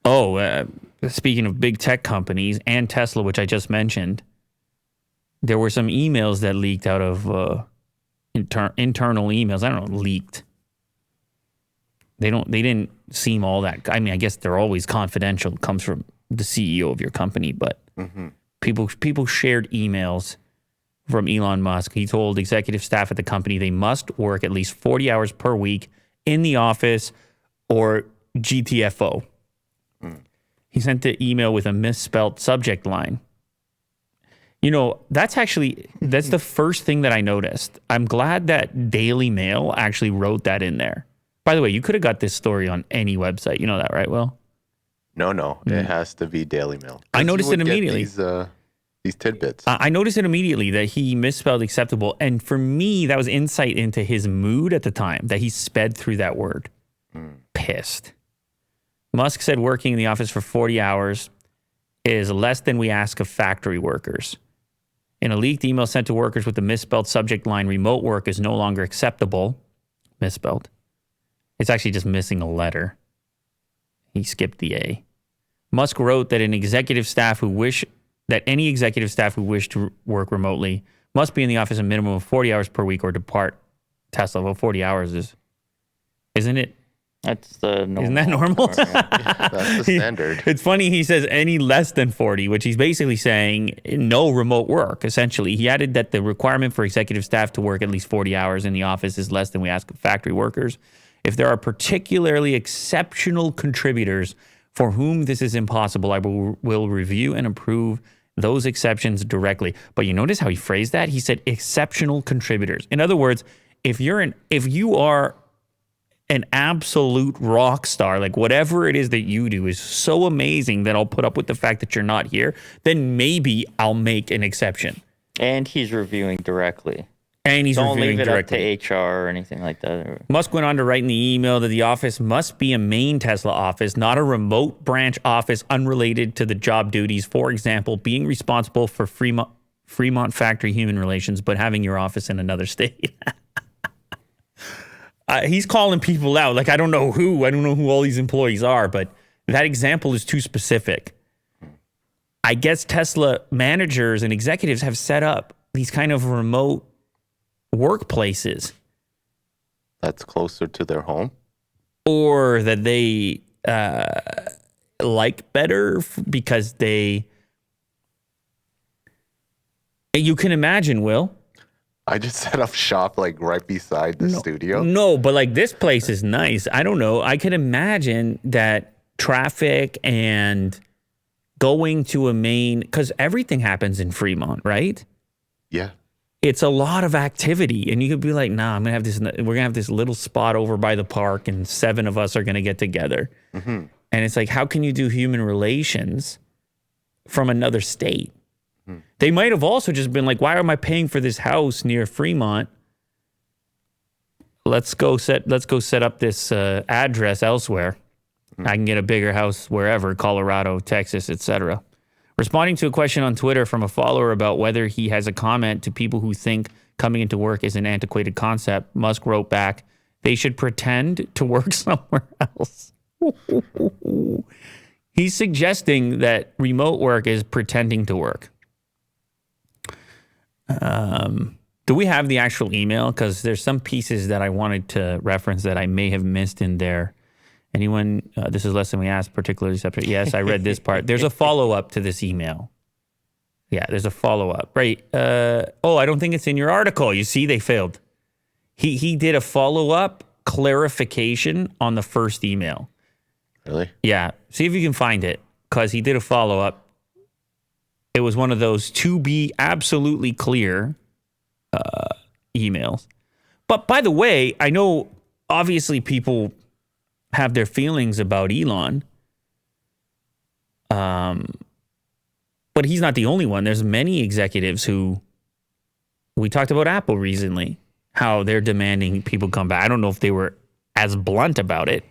Oh, speaking of big tech companies and Tesla, which I just mentioned, there were some emails that leaked out of internal emails. I don't know, leaked. They didn't seem all that. I mean, I guess they're always confidential. It comes from the CEO of your company, but people shared emails from Elon Musk. He told executive staff at the company they must work at least 40 hours per week in the office or GTFO. He sent the email with a misspelled subject line. You know, that's the first thing that I noticed. I'm glad that Daily Mail actually wrote that in there. By the way, you could have got this story on any website. You know that, right, Will? No. It has to be Daily Mail. I noticed it immediately. These tidbits. I noticed it immediately that he misspelled acceptable. And for me, that was insight into his mood at the time, that he sped through that word. Pissed. Musk said working in the office for 40 hours is less than we ask of factory workers. In a leaked email sent to workers with the misspelled subject line, remote work is no longer acceptable. Misspelled. It's actually just missing a letter. He skipped the A. Musk wrote that any executive staff who wish to work remotely must be in the office a minimum of 40 hours per week or depart Tesla. Well, 40 hours isn't it? That's the normal. Isn't that normal? That's the standard. It's funny he says any less than 40, which he's basically saying no remote work, essentially. He added that the requirement for executive staff to work at least 40 hours in the office is less than we ask of factory workers. If there are particularly exceptional contributors for whom this is impossible, I will review and approve those exceptions directly. But you notice how he phrased that? He said exceptional contributors. In other words, if you are an absolute rock star, like whatever it is that you do is so amazing that I'll put up with the fact that you're not here, then maybe I'll make an exception. And he's reviewing directly. Don't leave it directly up to HR or anything like that. Musk went on to write in the email that the office must be a main Tesla office, not a remote branch office unrelated to the job duties. For example, being responsible for Fremont factory human relations, but having your office in another state. He's calling people out. Like, I don't know who all these employees are, but that example is too specific. I guess Tesla managers and executives have set up these kind of remote workplaces. That's closer to their home? Or that they like better because you can imagine, Will. I just set up shop like right beside the studio. No, but like this place is nice. I don't know. I can imagine that traffic and going to a main, because everything happens in Fremont, right? Yeah. It's a lot of activity, and you could be like, nah, we're gonna have this little spot over by the park and 7 of us are gonna get together. And it's like, how can you do human relations from another state? They might have also just been like, why am I paying for this house near Fremont? Let's go set up this address elsewhere. I can get a bigger house wherever, Colorado, Texas, etc. Responding to a question on Twitter from a follower about whether he has a comment to people who think coming into work is an antiquated concept, Musk wrote back, they should pretend to work somewhere else. He's suggesting that remote work is pretending to work. Do we have the actual email? Because there's some pieces that I wanted to reference that I may have missed in there. Anyone, this is less than we asked, particularly separate. Yes, I read this part. There's a follow-up to this email. Yeah, there's a follow-up. Right. I don't think it's in your article. You see, they failed. He did a follow-up clarification on the first email. Really? Yeah. See if you can find it, because he did a follow-up. It was one of those to be absolutely clear emails. But by the way, I know obviously people have their feelings about Elon. But he's not the only one. There's many executives who, we talked about Apple recently, how they're demanding people come back. I don't know if they were as blunt about it.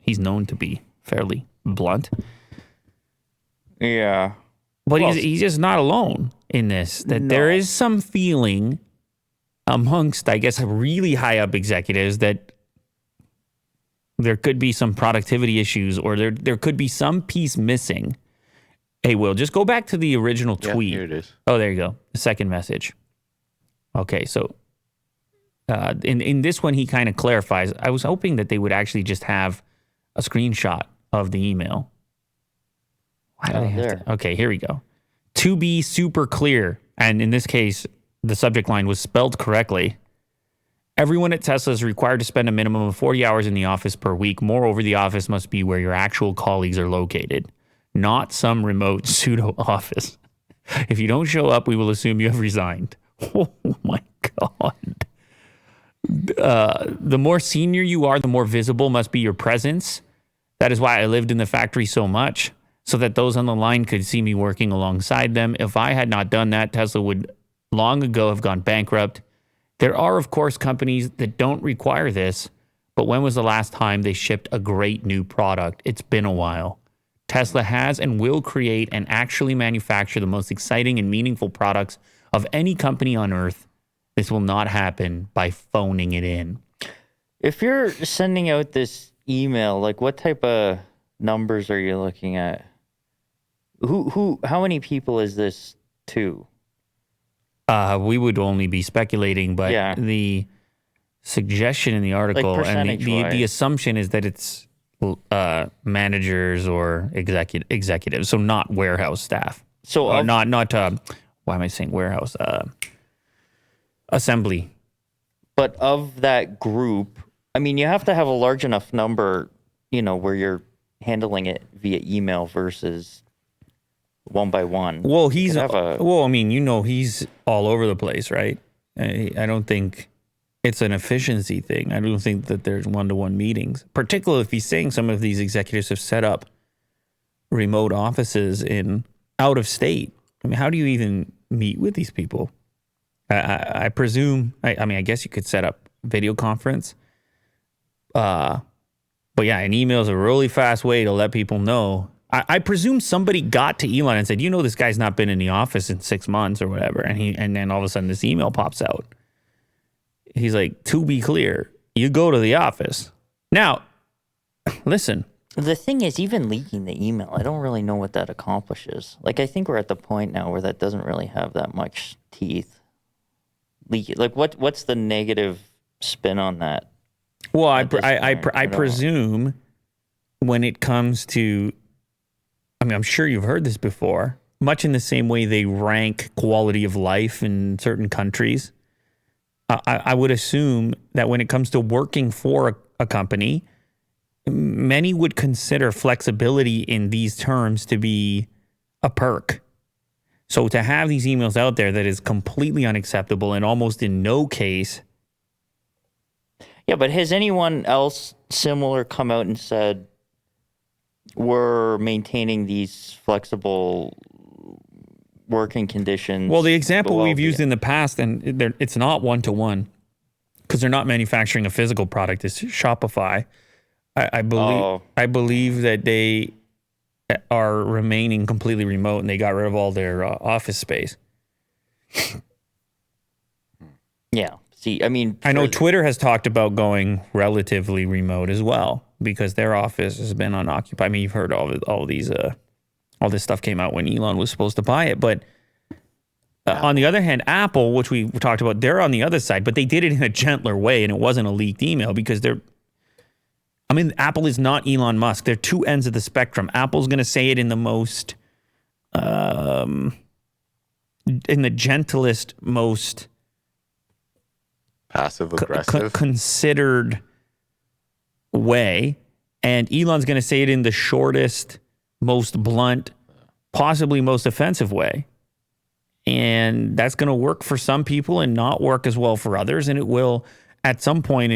He's known to be fairly blunt. Yeah. But he's just not alone in this. That there is some feeling amongst, I guess, really high up executives that there could be some productivity issues, or there could be some piece missing. Hey, Will, just go back to the original tweet. Here it is. Oh, there you go. The second message. Okay, so in this one, he kind of clarifies. I was hoping that they would actually just have a screenshot of the email. Why do they have to? Okay, here we go. To be super clear, and in this case, the subject line was spelled correctly. Everyone at Tesla is required to spend a minimum of 40 hours in the office per week. Moreover, the office must be where your actual colleagues are located, not some remote pseudo office. If you don't show up, we will assume you have resigned. Oh my God. The more senior you are, the more visible must be your presence. That is why I lived in the factory so much, so that those on the line could see me working alongside them. If I had not done that, Tesla would long ago have gone bankrupt. There are, of course, companies that don't require this, but when was the last time they shipped a great new product? It's been a while. Tesla has and will create and actually manufacture the most exciting and meaningful products of any company on earth. This will not happen by phoning it in. If you're sending out this email, like what type of numbers are you looking at? How many people is this to? We would only be speculating, but Yeah. the suggestion in the article and the percentage-wise. assumption is that it's managers or executives, so not warehouse staff. So Or of- not why am I saying warehouse? Assembly. But of that group, I mean, you have to have a large enough number, where you're handling it via email versus one by one. Well, he's could have a- he's all over the place, right? I don't think it's an efficiency thing. I don't think that there's one-to-one meetings, particularly if he's saying some of these executives have set up remote offices in out of state. I mean, how do you even meet with these people? I presume. I guess you could set up video conference. But yeah, an email is a really fast way to let people know. I presume somebody got to Elon and said, this guy's not been in the office in 6 months or whatever. And then all of a sudden this email pops out. He's like, to be clear, you go to the office. Now, listen. The thing is, even leaking the email, I don't really know what that accomplishes. Like, I think we're at the point now where that doesn't really have that much teeth. Leak it. Like, what's the negative spin on that? Well, I don't know. presume when it comes to, I'm sure you've heard this before, much in the same way they rank quality of life in certain countries. I would assume that when it comes to working for a company, many would consider flexibility in these terms to be a perk. So to have these emails out there that is completely unacceptable and almost in no case. Yeah, but has anyone else similar come out and said, we're maintaining these flexible working conditions? Well, the example below we've used the- in the past, and it's not one-to-one because they're not manufacturing a physical product. It's Shopify. I believe that they are remaining completely remote and they got rid of all their office space. Yeah. See, I mean, I know for- Twitter has talked about going relatively remote as well because their office has been unoccupied. I mean, you've heard all this stuff came out when Elon was supposed to buy it. But on the other hand, Apple, which we talked about, they're on the other side, but they did it in a gentler way and it wasn't a leaked email because Apple is not Elon Musk. They're two ends of the spectrum. Apple's going to say it in the most, in the gentlest, most Passive aggressive. considered way, and Elon's going to say it in the shortest, most blunt, possibly most offensive way. And that's going to work for some people and not work as well for others. And it will, at some point,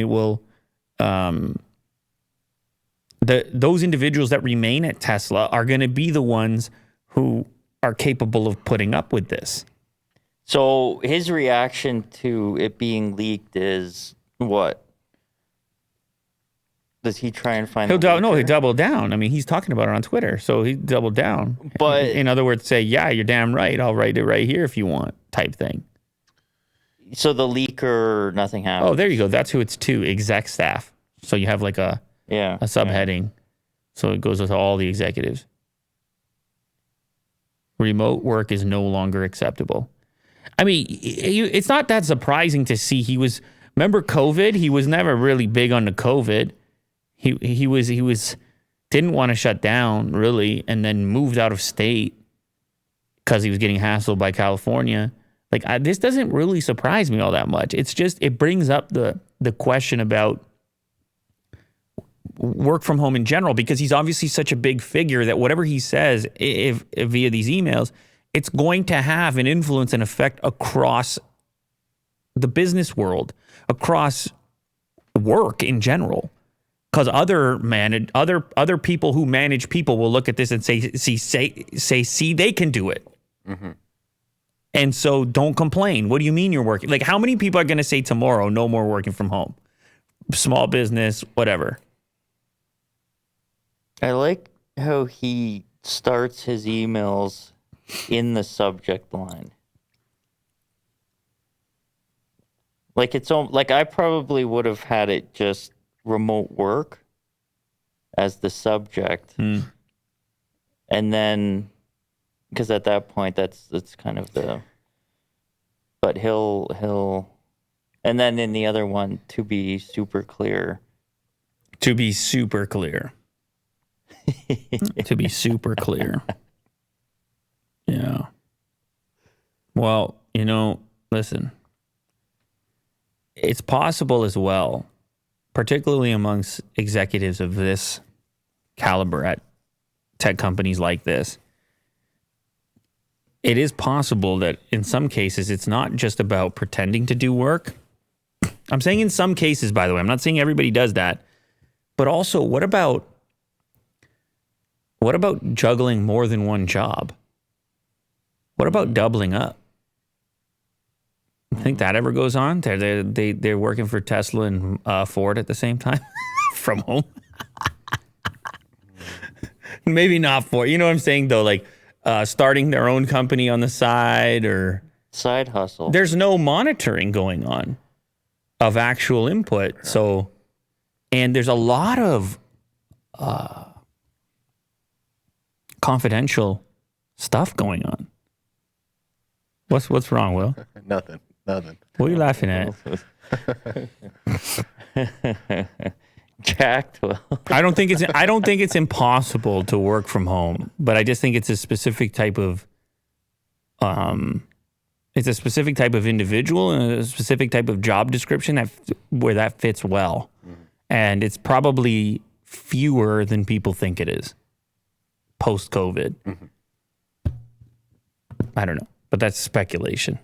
those individuals that remain at Tesla are going to be the ones who are capable of putting up with this. So his reaction to it being leaked is what? Does he try and find? He the leaker? doubled down. I mean, he's talking about it on Twitter, so he doubled down. But- in other words, say, yeah, you're damn right. I'll write it right here if you want, type thing. So the leaker, nothing happened. Oh, there you go. That's who it's to, exec staff. So you have like a Yeah. a subheading. So it goes with all the executives. Remote work is no longer acceptable. I mean, it's not that surprising to see remember COVID? He was never really big on the COVID. He was didn't want to shut down really, and then moved out of state because he was getting hassled by California. Like this doesn't really surprise me all that much. It's just, it brings up the question about work from home in general, because he's obviously such a big figure that whatever he says if via these emails, it's going to have an influence and effect across the business world, across work in general. Because other people who manage people will look at this and say, they can do it. Mm-hmm. And so don't complain. What do you mean you're working? Like, how many people are going to say tomorrow, no more working from home? Small business, whatever. I like how he starts his emails in the subject line. Like I probably would have had it just remote work as the subject. And then, because at that point that's kind of but he'll and then in the other one, to be super clear. To be super clear. To be super clear. Yeah. Well, listen, it's possible as well, particularly amongst executives of this caliber at tech companies like this. It is possible that in some cases, it's not just about pretending to do work. I'm saying in some cases, by the way, I'm not saying everybody does that, but also what about juggling more than one job? What about doubling up? Think that ever goes on? They're working for Tesla and Ford at the same time from home. Maybe not Ford. You know what I'm saying though? Like starting their own company on the side or side hustle. There's no monitoring going on of actual input. Right. So, and there's a lot of confidential stuff going on. What's wrong, Will? Nothing. What are you laughing at? Jacked. I don't think it's impossible to work from home, but I just think it's a specific type of individual and a specific type of job description where that fits well. Mm-hmm. And it's probably fewer than people think it is post-COVID. Mm-hmm. I don't know, but that's speculation.